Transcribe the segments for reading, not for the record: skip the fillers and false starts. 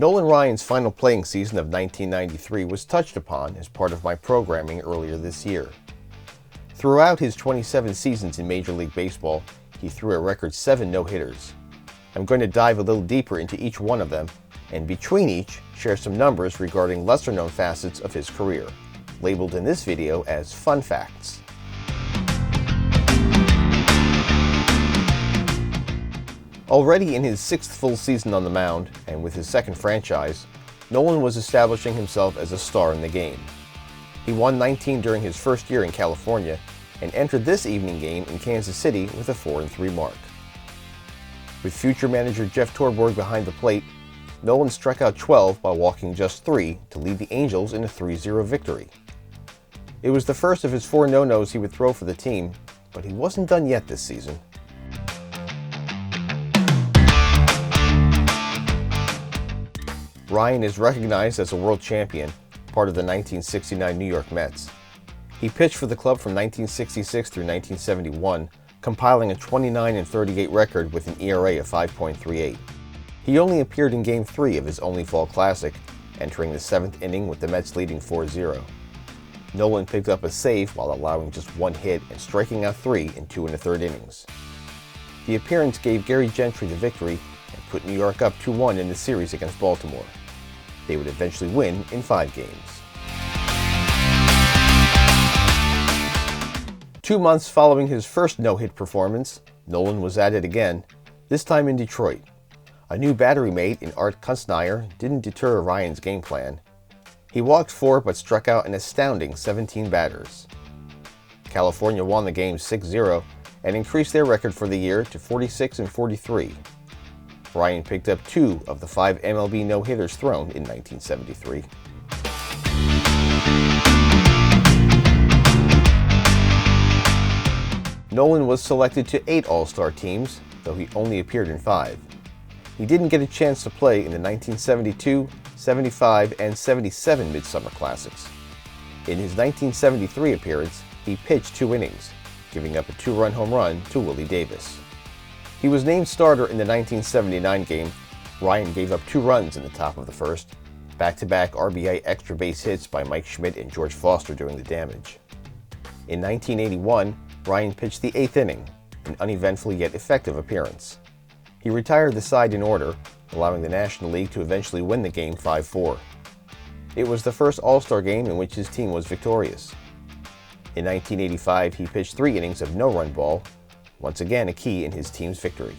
Nolan Ryan's final playing season of 1993 was touched upon as part of my programming earlier this year. Throughout his 27 seasons in Major League Baseball, he threw a record 7 no-hitters. I'm going to dive a little deeper into each one of them, and between each, share some numbers regarding lesser-known facets of his career, labeled in this video as Fun Facts. Already in his 6th full season on the mound, and with his second franchise, Nolan was establishing himself as a star in the game. He won 19 during his first year in California, and entered this evening game in Kansas City with a 4-3 mark. With future manager Jeff Torborg behind the plate, Nolan struck out 12 while walking just 3 to lead the Angels in a 3-0 victory. It was the first of his 4 no-nos he would throw for the team, but he wasn't done yet this season. Ryan is recognized as a world champion, part of the 1969 New York Mets. He pitched for the club from 1966 through 1971, compiling a 29-38 record with an ERA of 5.38. He only appeared in Game 3 of his only fall classic, entering the 7th inning with the Mets leading 4-0. Nolan picked up a save while allowing just 1 hit and striking out 3 in 2 1/3 innings. The appearance gave Gary Gentry the victory and put New York up 2-1 in the series against Baltimore. They would eventually win in 5 games. 2 months following his first no-hit performance, Nolan was at it again, this time in Detroit. A new battery mate in Art Kunstnayer didn't deter Ryan's game plan. He walked 4 but struck out an astounding 17 batters. California won the game 6-0 and increased their record for the year to 46-43. Ryan picked up 2 of the 5 MLB no-hitters thrown in 1973. Nolan was selected to 8 All-Star teams, though he only appeared in 5. He didn't get a chance to play in the 1972, 75, and 77 Midsummer Classics. In his 1973 appearance, he pitched 2 innings, giving up a 2-run home run to Willie Davis. He was named starter in the 1979 game. Ryan gave up 2 runs in the top of the first, back-to-back RBI extra base hits by Mike Schmidt and George Foster doing the damage. In 1981, Ryan pitched the 8th inning, an uneventful yet effective appearance. He retired the side in order, allowing the National League to eventually win the game 5-4. It was the first All-Star game in which his team was victorious. In 1985, he pitched 3 innings of no-run ball, once again a key in his team's victory.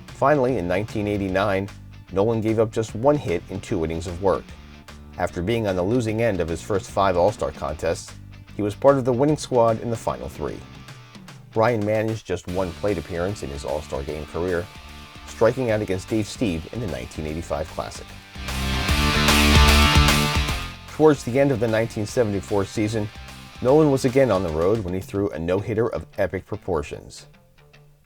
Finally, in 1989, Nolan gave up just 1 hit in 2 innings of work. After being on the losing end of his first 5 All-Star contests, he was part of the winning squad in the final 3. Ryan managed just 1 plate appearance in his All-Star game career, striking out against Dave Steve in the 1985 Classic. Towards the end of the 1974 season, Nolan was again on the road when he threw a no-hitter of epic proportions.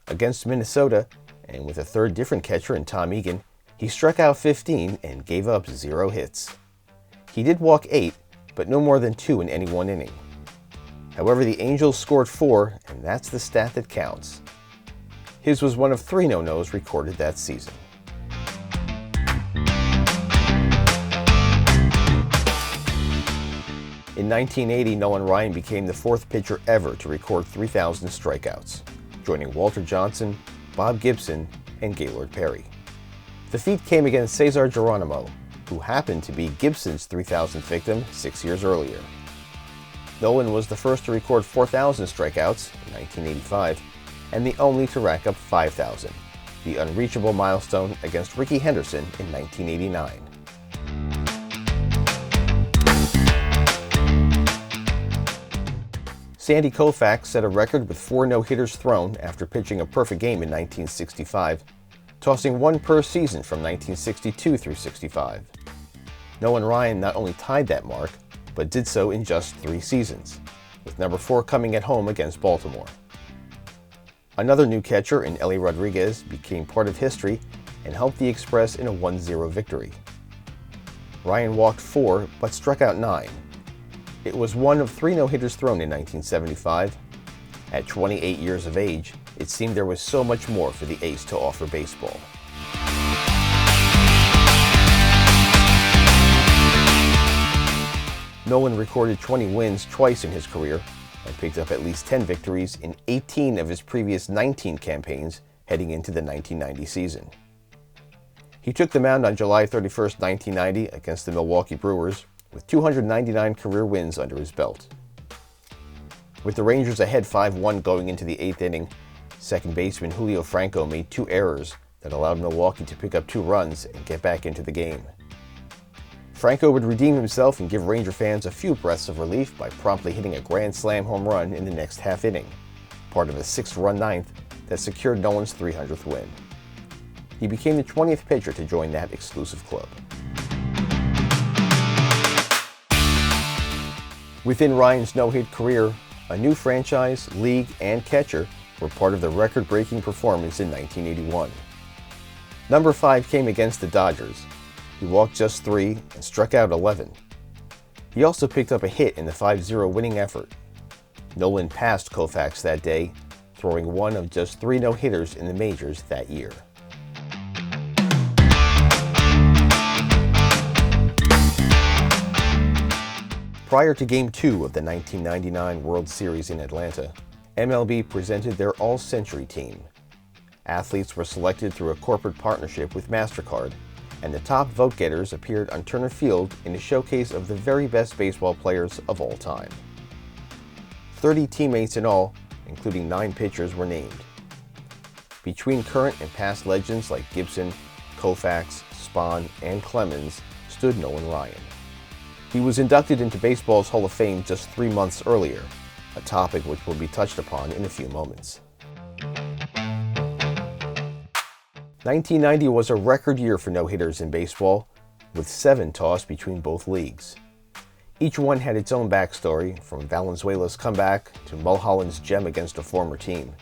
Against Minnesota, and with a 3rd different catcher in Tom Egan, he struck out 15 and gave up 0 hits. He did walk 8, but no more than 2 in any 1 inning. However, the Angels scored 4, and that's the stat that counts. His was one of 3 no-nos recorded that season. In 1980, Nolan Ryan became the 4th pitcher ever to record 3,000 strikeouts, joining Walter Johnson, Bob Gibson, and Gaylord Perry. The feat came against Cesar Geronimo, who happened to be Gibson's 3,000th victim 6 years earlier. Nolan was the first to record 4,000 strikeouts in 1985, and the only to rack up 5,000, the unreachable milestone against Rickey Henderson in 1989. Sandy Koufax set a record with 4 no-hitters thrown after pitching a perfect game in 1965, tossing 1 per season from 1962 through 65. Nolan Ryan not only tied that mark, but did so in just 3 seasons, with number 4 coming at home against Baltimore. Another new catcher in Ellie Rodriguez became part of history and helped the Express in a 1-0 victory. Ryan walked 4 but struck out 9. It was one of 3 no-hitters thrown in 1975. At 28 years of age, it seemed there was so much more for the ace to offer baseball. Nolan recorded 20 wins twice in his career and picked up at least 10 victories in 18 of his previous 19 campaigns heading into the 1990 season. He took the mound on July 31, 1990 against the Milwaukee Brewers with 299 career wins under his belt. With the Rangers ahead 5-1 going into the 8th inning, second baseman Julio Franco made 2 errors that allowed Milwaukee to pick up 2 runs and get back into the game. Franco would redeem himself and give Ranger fans a few breaths of relief by promptly hitting a grand slam home run in the next half inning, part of a 6-run ninth that secured Nolan's 300th win. He became the 20th pitcher to join that exclusive club. Within Ryan's no-hit career, a new franchise, league, and catcher were part of the record-breaking performance in 1981. Number 5 came against the Dodgers. He walked just 3 and struck out 11. He also picked up a hit in the 5-0 winning effort. Nolan passed Koufax that day, throwing one of just 3 no-hitters in the majors that year. Prior to Game 2 of the 1999 World Series in Atlanta, MLB presented their All-Century team. Athletes were selected through a corporate partnership with MasterCard, and the top vote-getters appeared on Turner Field in a showcase of the very best baseball players of all time. 30 teammates in all, including 9 pitchers, were named. Between current and past legends like Gibson, Koufax, Spahn, and Clemens stood Nolan Ryan. He was inducted into baseball's Hall of Fame just 3 months earlier, a topic which will be touched upon in a few moments. 1990 was a record year for no-hitters in baseball, with 7 tossed between both leagues. Each one had its own backstory, from Valenzuela's comeback to Mulholland's gem against a former team.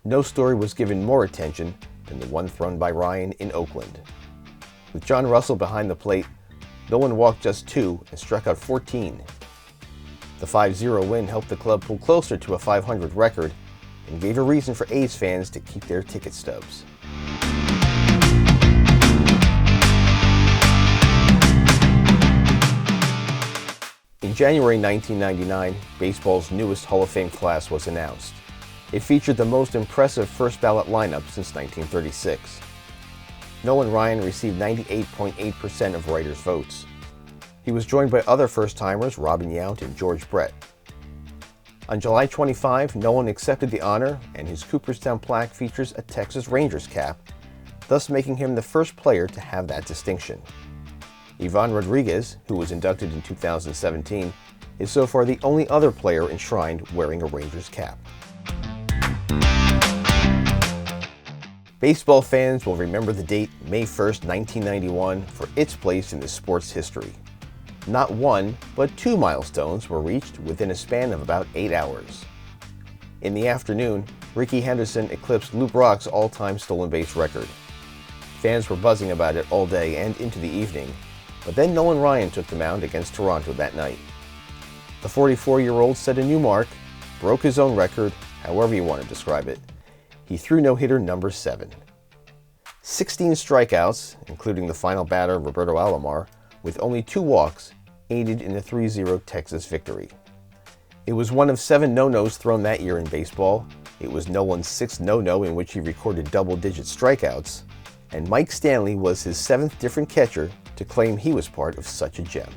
No story was given more attention than the one thrown by Ryan in Oakland. With John Russell behind the plate, Nolan walked just 2 and struck out 14. The 5-0 win helped the club pull closer to a .500 record and gave a reason for A's fans to keep their ticket stubs. In January 1999, baseball's newest Hall of Fame class was announced. It featured the most impressive first-ballot lineup since 1936. Nolan Ryan received 98.8% of writers' votes. He was joined by other first-timers Robin Yount and George Brett. On July 25, Nolan accepted the honor, and his Cooperstown plaque features a Texas Rangers cap, thus making him the first player to have that distinction. Ivan Rodriguez, who was inducted in 2017, is so far the only other player enshrined wearing a Rangers cap. Baseball fans will remember the date May 1, 1991 for its place in the sport's history. Not 1, but 2 milestones were reached within a span of about 8 hours. In the afternoon, Rickey Henderson eclipsed Lou Brock's all-time stolen base record. Fans were buzzing about it all day and into the evening, but then Nolan Ryan took the mound against Toronto that night. The 44-year-old set a new mark, broke his own record, however you want to describe it. He threw no-hitter number 7. 16 strikeouts, including the final batter Roberto Alomar, with only 2 walks, aided in a 3-0 Texas victory. It was one of 7 no-nos thrown that year in baseball. It was Nolan's 6th no-no in which he recorded double-digit strikeouts, and Mike Stanley was his 7th different catcher to claim he was part of such a gem.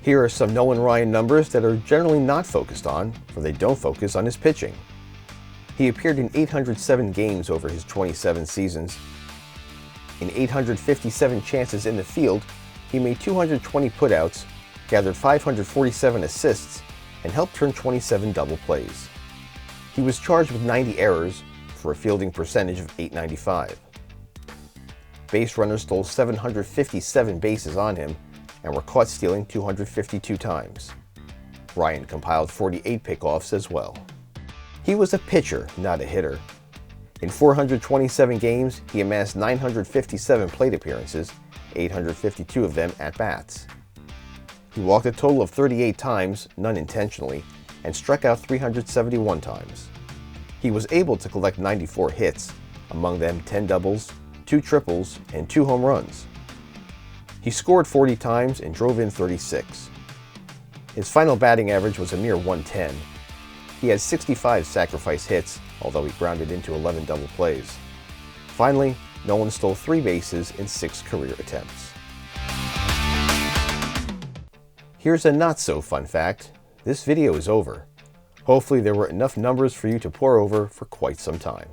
Here are some Nolan Ryan numbers that are generally not focused on, for they don't focus on his pitching. He appeared in 807 games over his 27 seasons. In 857 chances in the field, he made 220 putouts, gathered 547 assists, and helped turn 27 double plays. He was charged with 90 errors for a fielding percentage of .895. Base runners stole 757 bases on him and were caught stealing 252 times. Ryan compiled 48 pickoffs as well. He was a pitcher, not a hitter. In 427 games, he amassed 957 plate appearances, 852 of them at-bats. He walked a total of 38 times, none intentionally, and struck out 371 times. He was able to collect 94 hits, among them 10 doubles, 2 triples, and 2 home runs. He scored 40 times and drove in 36. His final batting average was a mere .110. He had 65 sacrifice hits, although he grounded into 11 double plays. Finally, Nolan stole 3 bases in 6 career attempts. Here's a not-so-fun fact. This video is over. Hopefully there were enough numbers for you to pore over for quite some time.